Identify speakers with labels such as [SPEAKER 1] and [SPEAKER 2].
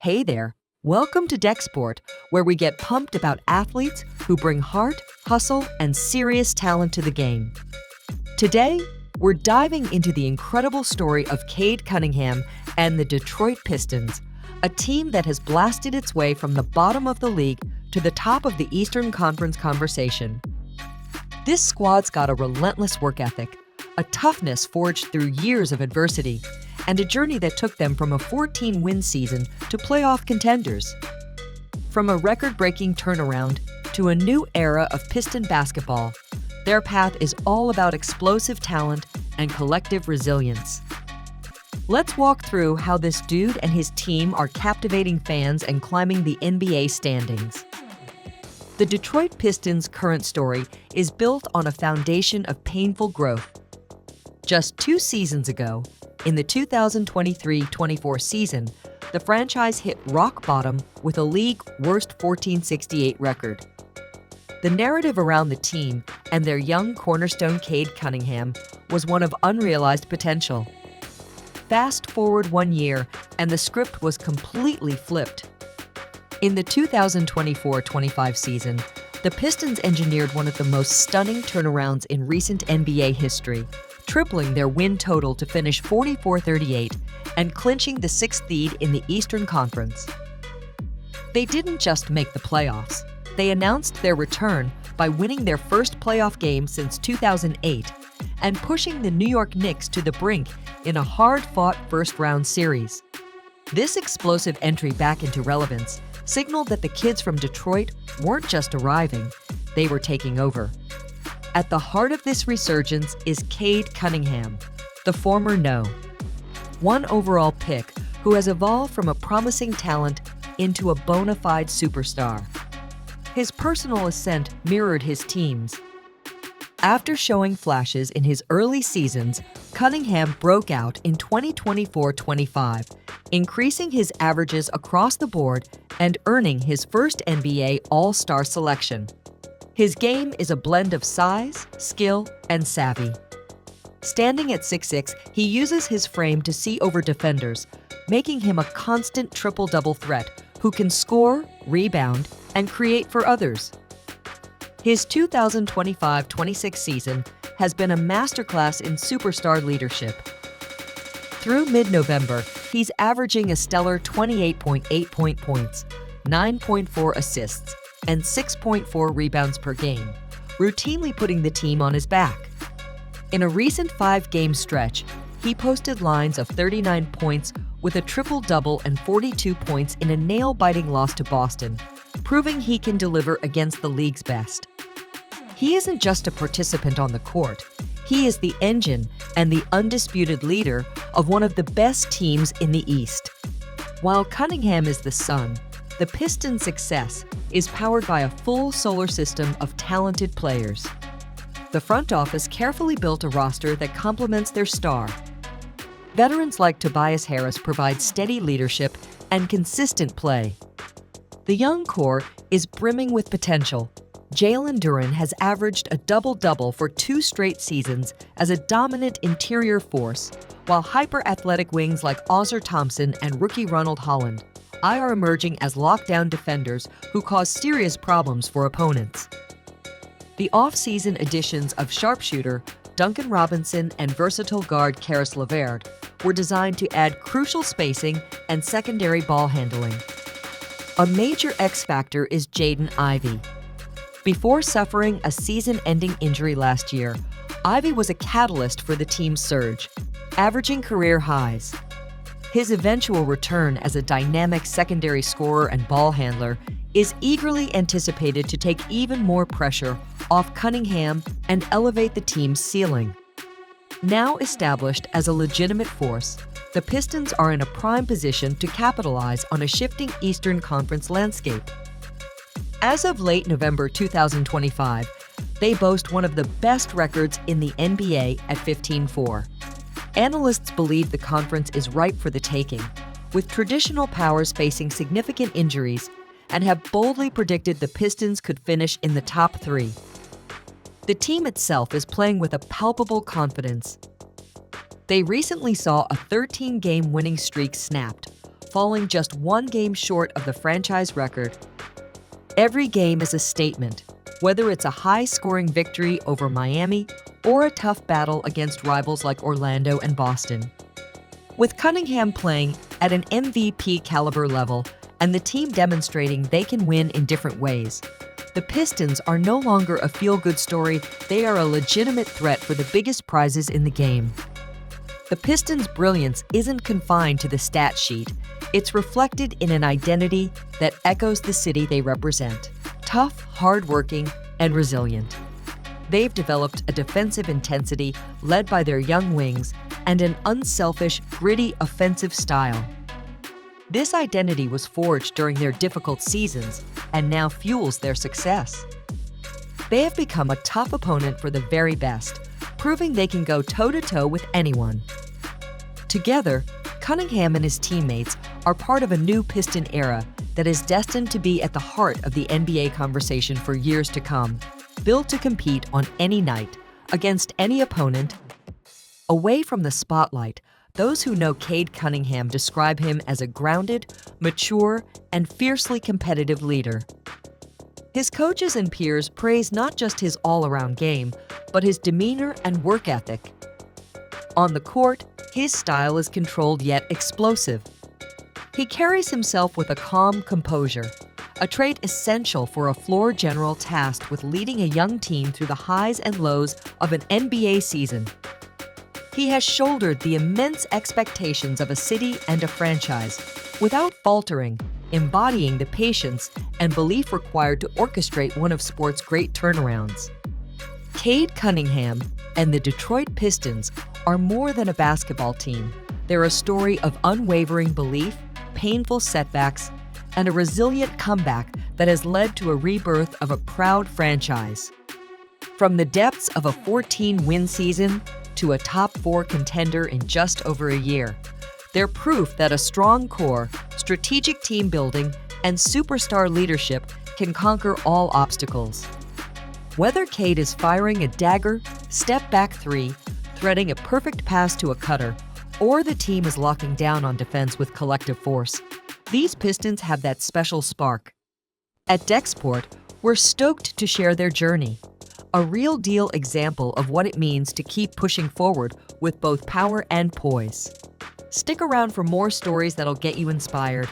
[SPEAKER 1] Hey there, welcome to Dexsport, where we get pumped about athletes who bring heart, hustle, and serious talent to the game. Today, we're diving into the incredible story of Cade Cunningham and the Detroit Pistons, a team that has blasted its way from the bottom of the league to the top of the Eastern Conference conversation. This squad's got a relentless work ethic, a toughness forged through years of adversity, and a journey that took them from a 14-win season to playoff contenders. From a record-breaking turnaround to a new era of Piston Basketball, their path is all about explosive talent and collective resilience. Let's walk through how this dude and his team are captivating fans and climbing the NBA standings. The Detroit Pistons' current story is built on a foundation of painful growth. Just 2 seasons ago, in the 2023-24 season, the franchise hit rock bottom with a league-worst 1468 record. The narrative around the team and their young cornerstone Cade Cunningham was one of unrealized potential. Fast forward 1 year, and the script was completely flipped. In the 2024-25 season, the Pistons engineered one of the most stunning turnarounds in recent NBA history, tripling their win total to finish 44-38 and clinching the 6th seed in the Eastern Conference. They didn't just make the playoffs. They announced their return by winning their first playoff game since 2008 and pushing the New York Knicks to the brink in a hard-fought first-round series. This explosive entry back into relevance signaled that the kids from Detroit weren't just arriving, they were taking over. At the heart of this resurgence is Cade Cunningham, the former No. 1 overall pick who has evolved from a promising talent into a bona fide superstar. His personal ascent mirrored his team's. After showing flashes in his early seasons, Cunningham broke out in 2024-25, increasing his averages across the board and earning his first NBA All-Star selection. His game is a blend of size, skill, and savvy. Standing at 6'6", he uses his frame to see over defenders, making him a constant triple-double threat who can score, rebound, and create for others. His 2025-26 season has been a masterclass in superstar leadership. Through mid-November, he's averaging a stellar 28.8 points, 9.4 assists, and 6.4 rebounds per game, routinely putting the team on his back. In a recent 5-game stretch, he posted lines of 39 points with a triple-double and 42 points in a nail-biting loss to Boston, proving he can deliver against the league's best. He isn't just a participant on the court. He is the engine and the undisputed leader of one of the best teams in the East. While Cunningham is the sun, the Pistons' success is powered by a full solar system of talented players. The front office carefully built a roster that complements their star. Veterans like Tobias Harris provide steady leadership and consistent play. The young core is brimming with potential. Jalen Duren has averaged a double-double for 2 straight seasons as a dominant interior force, while hyper-athletic wings like Ozar Thompson and rookie Ronald Holland are emerging as lockdown defenders who cause serious problems for opponents. The off-season additions of sharpshooter Duncan Robinson and versatile guard Caris LeVert were designed to add crucial spacing and secondary ball handling. A major X factor is Jaden Ivey. Before suffering a season-ending injury last year, Ivey was a catalyst for the team's surge, averaging career highs. His eventual return as a dynamic secondary scorer and ball handler is eagerly anticipated to take even more pressure off Cunningham and elevate the team's ceiling. Now established as a legitimate force, the Pistons are in a prime position to capitalize on a shifting Eastern Conference landscape. As of late November 2025, they boast one of the best records in the NBA at 15-4. Analysts believe the conference is ripe for the taking, with traditional powers facing significant injuries, and have boldly predicted the Pistons could finish in the top 3. The team itself is playing with a palpable confidence. They recently saw a 13-game winning streak snapped, falling just one game short of the franchise record. Every game is a statement, whether it's a high-scoring victory over Miami or a tough battle against rivals like Orlando and Boston. With Cunningham playing at an MVP caliber level and the team demonstrating they can win in different ways, the Pistons are no longer a feel-good story, they are a legitimate threat for the biggest prizes in the game. The Pistons' brilliance isn't confined to the stat sheet. It's reflected in an identity that echoes the city they represent: tough, hardworking, and resilient. They've developed a defensive intensity led by their young wings and an unselfish, gritty offensive style. This identity was forged during their difficult seasons and now fuels their success. They have become a tough opponent for the very best, proving they can go toe-to-toe with anyone. Together, Cunningham and his teammates are part of a new Piston era that is destined to be at the heart of the NBA conversation for years to come, built to compete on any night, against any opponent. Away from the spotlight, those who know Cade Cunningham describe him as a grounded, mature, and fiercely competitive leader. His coaches and peers praise not just his all-around game, but his demeanor and work ethic. On the court, his style is controlled yet explosive. He carries himself with a calm composure, a trait essential for a floor general tasked with leading a young team through the highs and lows of an NBA season. He has shouldered the immense expectations of a city and a franchise without faltering, embodying the patience and belief required to orchestrate one of sport's great turnarounds. Cade Cunningham and the Detroit Pistons are more than a basketball team. They're a story of unwavering belief, painful setbacks, and a resilient comeback that has led to a rebirth of a proud franchise. From the depths of a 14-win season to a top-4 contender in just over a year, they're proof that a strong core, strategic team building, and superstar leadership can conquer all obstacles. Whether Cade is firing a dagger, step-back three, threading a perfect pass to a cutter, or the team is locking down on defense with collective force, these Pistons have that special spark. At Dexsport, we're stoked to share their journey, a real-deal example of what it means to keep pushing forward with both power and poise. Stick around for more stories that'll get you inspired.